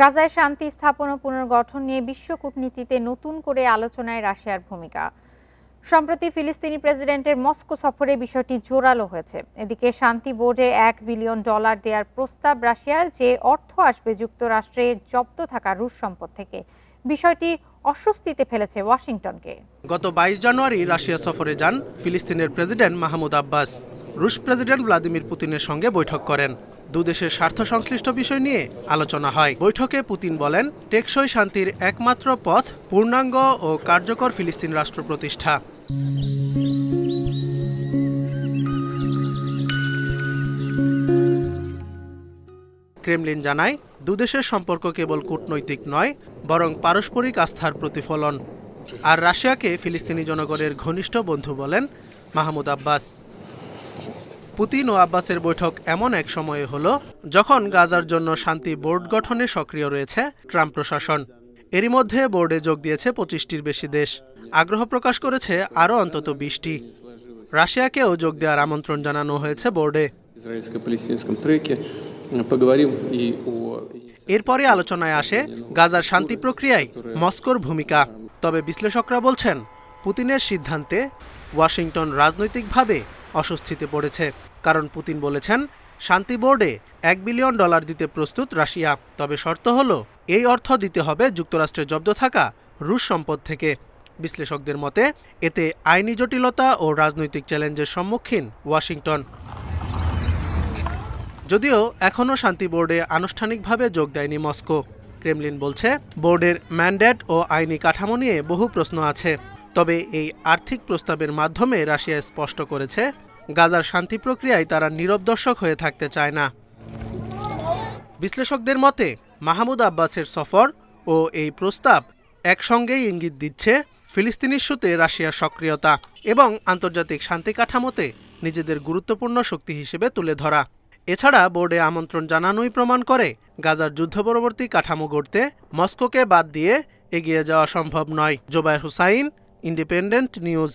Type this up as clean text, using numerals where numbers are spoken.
গাজায় শান্তি স্থাপন ও পুনর্গঠন নিয়ে বিশ্ব কূটনীতিতে নতুন করে আলোচনায় রাশিয়ার ভূমিকা। সম্প্রতি ফিলিস্তিনি প্রেসিডেন্টের মস্কো সফরে বিষয়টি জোরালো হয়েছে। এদিকে শান্তি বোর্ডে $1 বিলিয়ন দেওয়ার প্রস্তাব রাশিয়ার, যে অর্থ আসবে যুক্তরাষ্ট্রে জব্দ থাকা রুশ সম্পদ থেকে। বিষয়টি অস্বস্তিতে ফেলেছে ওয়াশিংটনকে। গত 22 জানুয়ারি রাশিয়া সফরে যান ফিলিস্তিনের প্রেসিডেন্ট মাহমুদ আব্বাস। রুশ প্রেসিডেন্ট ভ্লাদিমির পুতিনের সঙ্গে বৈঠক করেন। দুদেশের স্বার্থ সংশ্লিষ্ট বিষয় নিয়ে আলোচনা হয়। বৈঠকে পুতিন বলেন, টেকসই শান্তির একমাত্র পথ পূর্ণাঙ্গ ও কার্যকর ফিলিস্তিন রাষ্ট্র প্রতিষ্ঠা। ক্রেমলিন জানায়, দুদেশের সম্পর্ক কেবল কূটনৈতিক নয়, বরং পারস্পরিক আস্থার প্রতিফলন। আর রাশিয়াকে ফিলিস্তিনি জনগণের ঘনিষ্ঠ বন্ধু বলেন মাহমুদ আব্বাস। পুতিন ও আব্বাসের বৈঠক এমন এক সময়ে হলো যখন গাজার জন্য শান্তি বোর্ড গঠনে সক্রিয় রয়েছে ট্রাম্প প্রশাসন। এরই মধ্যে বোর্ডে যোগ দিয়েছে 25টির বেশি দেশ। আগ্রহ প্রকাশ করেছে আরও অন্তত 20টি। রাশিয়াকেও যোগ দেওয়ার আমন্ত্রণ জানানো হয়েছে বোর্ডে। এরপরে আলোচনায় আসে গাজার শান্তি প্রক্রিয়ায় মস্কোর ভূমিকা। তবে বিশ্লেষকরা বলছেন, পুতিনের সিদ্ধান্তে ওয়াশিংটন রাজনৈতিকভাবে অস্বস্তিতে পড়েছে। কারণ পুতিন বলেছেন, শান্তি বোর্ডে $1 বিলিয়ন দিতে প্রস্তুত রাশিয়া, তবে শর্ত হলো এই অর্থ দিতে হবে যুক্তরাষ্ট্রের জব্দ থাকা রুশ সম্পদ থেকে। বিশ্লেষকদের মতে এতে আইনি জটিলতা ও রাজনৈতিক চ্যালেঞ্জের সম্মুখীন ওয়াশিংটন। যদিও এখনও শান্তি বোর্ডে আনুষ্ঠানিকভাবে যোগ দেয়নি মস্কো। ক্রেমলিন বলছে, বোর্ডের ম্যান্ডেট ও আইনি কাঠামো নিয়ে বহু প্রশ্ন আছে। তবে এই আর্থিক প্রস্তাবের মাধ্যমে রাশিয়া স্পষ্ট করেছে, গাজার শান্তি প্রক্রিয়ায় তারা নীরব দর্শক হয়ে থাকতে চায় না। বিশ্লেষকদের মতে মাহমুদ আব্বাসের সফর ও এই প্রস্তাব একসঙ্গেই ইঙ্গিত দিচ্ছে ফিলিস্তিন ইস্যুতে রাশিয়ার সক্রিয়তা এবং আন্তর্জাতিক শান্তি কাঠামোতে নিজেদের গুরুত্বপূর্ণ শক্তি হিসেবে তুলে ধরা। এছাড়া বোর্ডে আমন্ত্রণ জানানোই প্রমাণ করে গাজার যুদ্ধপরবর্তী কাঠামো গড়তে মস্কোকে বাদ দিয়ে এগিয়ে যাওয়া সম্ভব নয়। Zobayer Hussain, Independent news.